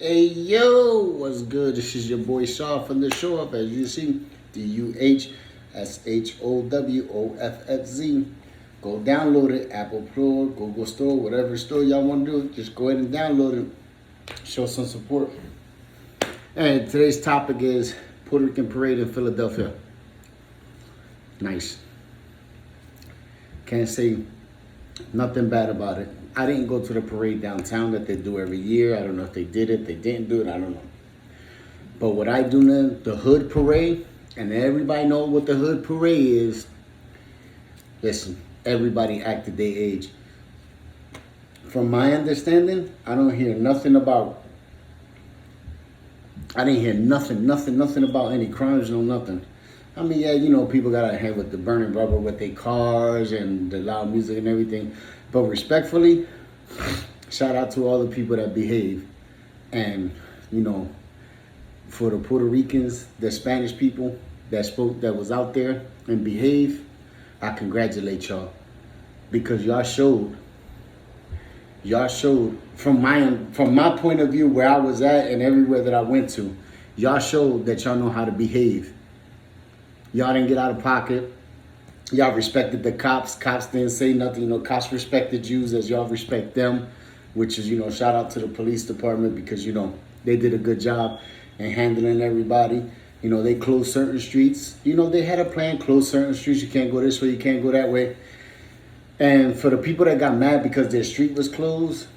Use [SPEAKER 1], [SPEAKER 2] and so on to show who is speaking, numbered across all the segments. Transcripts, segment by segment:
[SPEAKER 1] Hey yo, what's good? This is your boy Shaw from the Show Up. As you see, DUHSHOWOFFZ. Go download it, Apple Store, Google Store, whatever store y'all want to do. Just go ahead and download it. Show some support. And today's topic is Puerto Rican Parade in Philadelphia. Nice. Can't say nothing bad about it. I didn't go to the parade downtown that they do every year. I don't know if they did it, they didn't do it, I don't know. But what I do now, the hood parade, and everybody know what the hood parade is. Listen, everybody acted their age. From my understanding, I didn't hear nothing about any crimes, no nothing. I mean, yeah, people got out here with the burning rubber with their cars and the loud music and everything. But respectfully, shout out to all the people that behave. And, for the Puerto Ricans, the Spanish people that was out there and behave, I congratulate y'all. Because y'all showed from my point of view where I was at and everywhere that I went to, y'all showed that y'all know how to behave. Y'all didn't get out of pocket. Y'all respected the cops. Cops didn't say nothing. Cops respected you as y'all respect them, which is, shout out to the police department because, they did a good job in handling everybody. They closed certain streets. They had a plan, close certain streets. You can't go this way, you can't go that way. And for the people that got mad because their street was closed,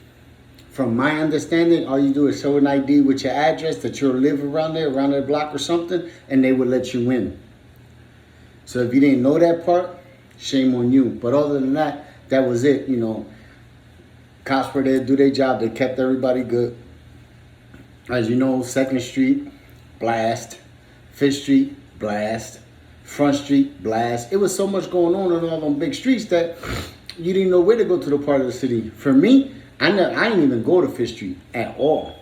[SPEAKER 1] from my understanding, all you do is show an ID with your address that you'll live around that block or something, and they would let you in. So if you didn't know that part, shame on you. But other than that, that was it. Cops were there to do their job. They kept everybody good. As you know, 2nd Street, blast. 5th Street, blast. Front Street, blast. It was so much going on all them big streets that you didn't know where to go to the part of the city. For me, I didn't even go to 5th Street at all.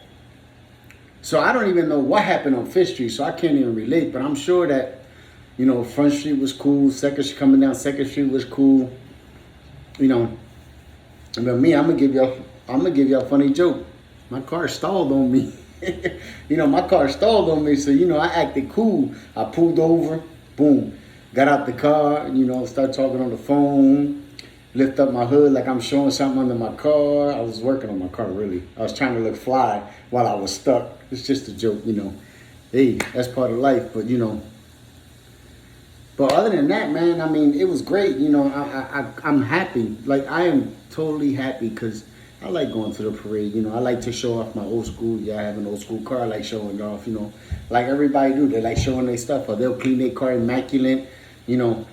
[SPEAKER 1] So I don't even know what happened on 5th Street, so I can't even relate. But I'm sure that Front Street was cool. Coming down 2nd Street was cool. But me, I'm gonna give y'all a funny joke. My car stalled on me. My car stalled on me, so I acted cool. I pulled over, boom, got out the car, start talking on the phone, lift up my hood like I'm showing something under my car. I was working on my car, really. I was trying to look fly while I was stuck. It's just a joke, Hey, that's part of life, but But other than that, man, I mean, it was great. I'm happy. Like, I am totally happy because I like going to the parade. I like to show off my old school. Yeah, I have an old school car. I like showing it off, like everybody do. They like showing their stuff, or they'll clean their car immaculate. Man,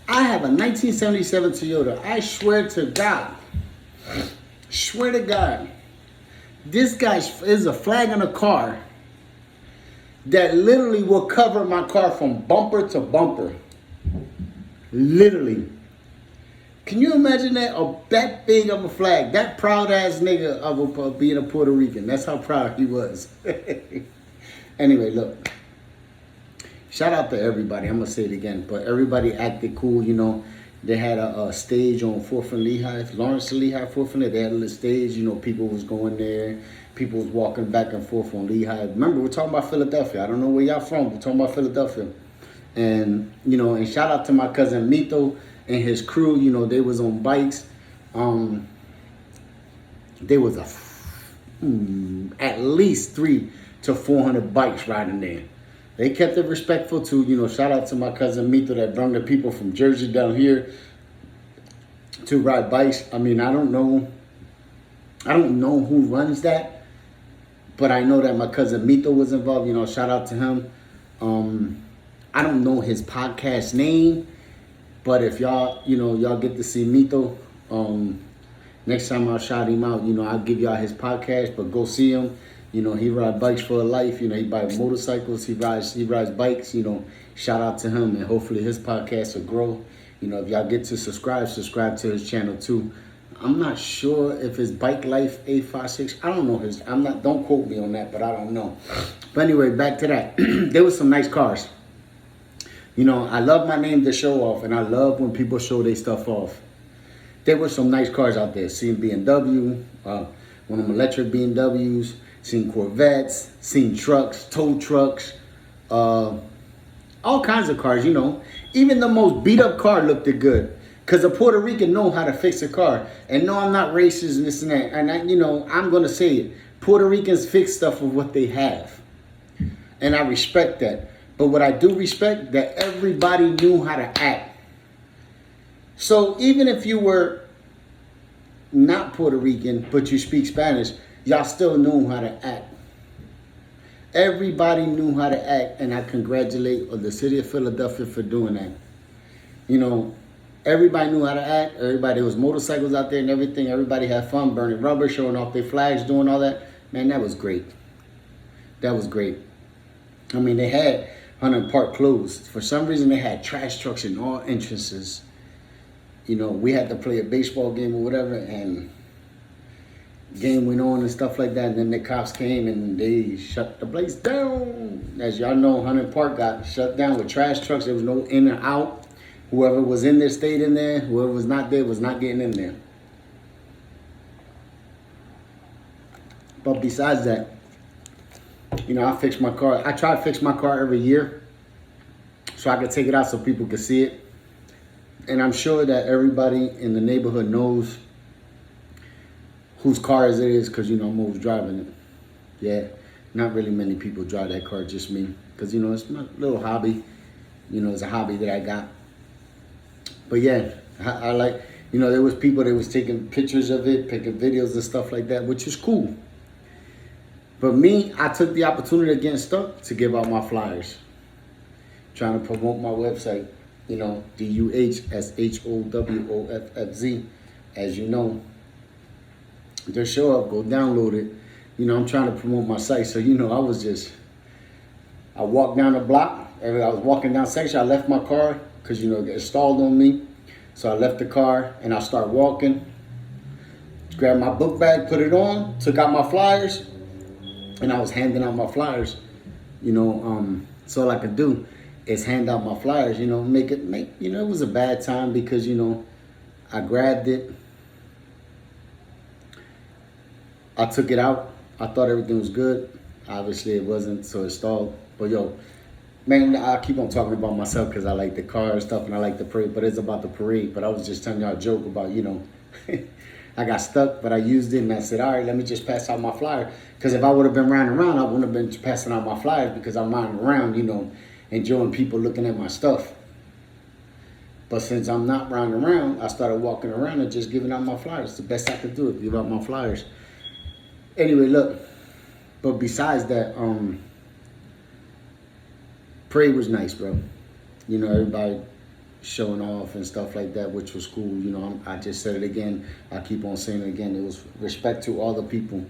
[SPEAKER 1] I have a 1977 Toyota. I swear to God, this guy is a flag on a car that literally will cover my car from bumper to bumper. Literally. Can you imagine that? That big of a flag. That proud ass nigga of being a Puerto Rican. That's how proud he was. Anyway, look. Shout out to everybody. I'm going to say it again. But everybody acted cool, They had a stage on 4th and Lehigh. Lawrence and Lehigh, 4th and Lehigh. They had a little stage. People was going there. People was walking back and forth on Lehigh. Remember, we're talking about Philadelphia. I don't know where y'all from. We're talking about Philadelphia. And, and shout out to my cousin Mito and his crew. They was on bikes. There was at least 300 to 400 bikes riding there. They kept it respectful too. Shout out to my cousin Mito that brought the people from Jersey down here to ride bikes. I mean, I don't know who runs that. But I know that my cousin Mito was involved. Shout out to him. I don't know his podcast name, but if y'all get to see Mito, next time I'll shout him out. I'll give y'all his podcast, but go see him. He rides bikes for life. He buys motorcycles. He rides bikes. Shout out to him, and hopefully his podcast will grow. If y'all get to subscribe to his channel too. I'm not sure if it's Bike Life 856. I don't know don't quote me on that, but I don't know. But anyway, back to that. There was some nice cars. I love my name to show off, and I love when people show their stuff off. There were some nice cars out there. Seeing BMW, one of them electric BMWs, seen Corvettes, seen trucks, tow trucks, all kinds of cars, you know. Even the most beat up car looked good. Because a Puerto Rican know how to fix a car. And no, I'm not racist and this and that. And, you know, I'm going to say it. Puerto Ricans fix stuff with what they have. And I respect that. But what I do respect, that everybody knew how to act. So even if you were not Puerto Rican, but you speak Spanish, y'all still knew how to act. Everybody knew how to act, and I congratulate the city of Philadelphia for doing that. You know, everybody knew how to act. Everybody, there was motorcycles out there and everything. Everybody had fun burning rubber, showing off their flags, doing all that. Man, that was great. That was great. I mean, they had Hunter Park closed. For some reason, they had trash trucks in all entrances. You know, we had to play a baseball game or whatever, and game went on and stuff like that. And then the cops came and they shut the place down. As y'all know, Hunter Park got shut down with trash trucks. There was no in or out. Whoever was in there stayed in there. Whoever was not there was not getting in there. But besides that, you know, I fixed my car. I try to fix my car every year so I could take it out so people could see it. And I'm sure that everybody in the neighborhood knows whose car it is because, you know, I'm always driving it. Yeah, not really many people drive that car, just me. Because, you know, it's my little hobby. You know, it's a hobby that I got. But yeah, I like, you know, there was people that was taking pictures of it, taking videos and stuff like that, which is cool. But me, I took the opportunity of getting stuck to give out my flyers. Trying to promote my website, you know, DUHSHOWOFFZ. As you know, just show up, go download it. You know, I'm trying to promote my site. So, you know, I walked down the block. I was walking down section. I left my car because, you know, it stalled on me. So I left the car and I started walking. Grabbed my book bag, put it on, took out my flyers, and I was handing out my flyers. You know, so all I could do is hand out my flyers, you know, you know, it was a bad time because, you know, I grabbed it. I took it out. I thought everything was good. Obviously it wasn't, so it stalled. But yo, man, I keep on talking about myself because I like the car and stuff and I like the parade, but it's about the parade. But I was just telling y'all a joke about, you know, I got stuck, but I used it and I said, all right, let me just pass out my flyer. Because if I would have been riding around, I wouldn't have been passing out my flyers because I'm riding around, you know, enjoying people looking at my stuff. But since I'm not riding around, I started walking around and just giving out my flyers. The best I could do is give out my flyers. Anyway, look, but besides that, parade was nice, bro. You know, everybody showing off and stuff like that, which was cool. You know, I just said it again. I keep on saying it again. It was respect to all the people.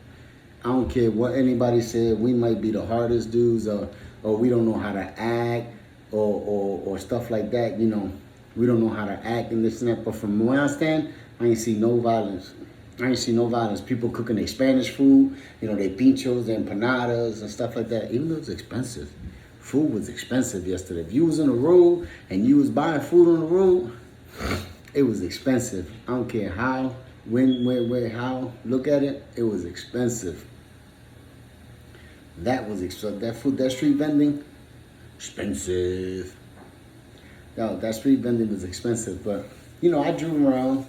[SPEAKER 1] I don't care what anybody said. We might be the hardest dudes, or we don't know how to act, or stuff like that. You know, we don't know how to act and this and that. But from where I stand, I ain't see no violence. I ain't see no violence. People cooking their Spanish food, you know, their pinchos, their empanadas and stuff like that. Even though it's expensive. Food was expensive yesterday. If you was on the road and you was buying food on the road, it was expensive. I don't care how, when, where, how. Look at it, it was expensive. That was expensive. That food, that street vending, expensive. Yo, that street vending was expensive. But, you know, I drove around.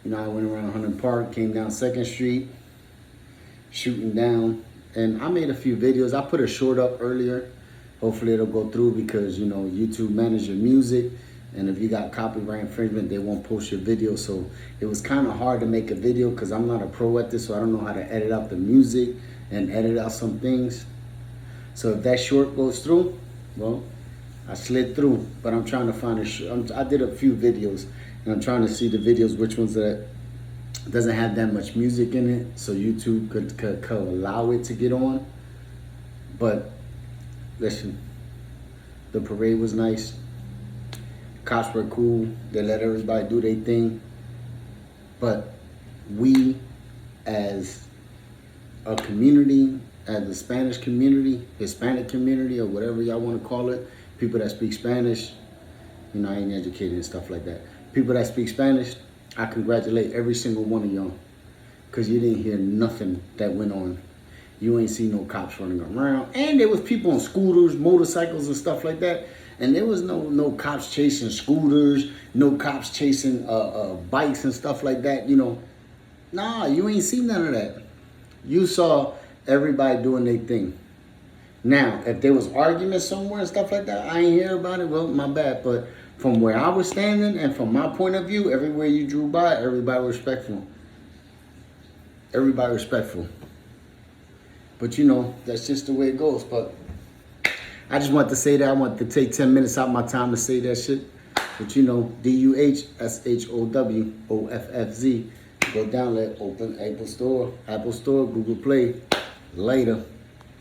[SPEAKER 1] You know, I went around Hunter Park, came down 2nd Street, shooting down. And I made a few videos. I put a short up earlier. Hopefully it'll go through because, you know, YouTube manages your music. And if you got copyright infringement, they won't post your video. So it was kind of hard to make a video because I'm not a pro at this. So I don't know how to edit out the music and edit out some things. So if that short goes through, well, I slid through. But I'm trying to find I did a few videos. And I'm trying to see the videos, which ones that doesn't have that much music in it. So YouTube could allow it to get on. But listen, the parade was nice. Cops were cool. They let everybody do their thing. But we, as a community, as the Spanish community, Hispanic community, or whatever y'all want to call it, people that speak Spanish, you know, I ain't educated and stuff like that. People that speak Spanish, I congratulate every single one of y'all because you didn't hear nothing that went on. You ain't see no cops running around. And there was people on scooters, motorcycles, and stuff like that. And there was no cops chasing scooters, no cops chasing bikes and stuff like that, you know. Nah, you ain't seen none of that. You saw everybody doing their thing. Now, if there was arguments somewhere and stuff like that, I ain't hear about it, well, my bad. But from where I was standing and from my point of view, everywhere you drew by, everybody respectful. Everybody respectful. But you know, that's just the way it goes. But I just want to say that. I want to take 10 minutes out of my time to say that shit. But you know, DUHSHOWOFFZ. Go download, open Apple Store, Google Play. Later.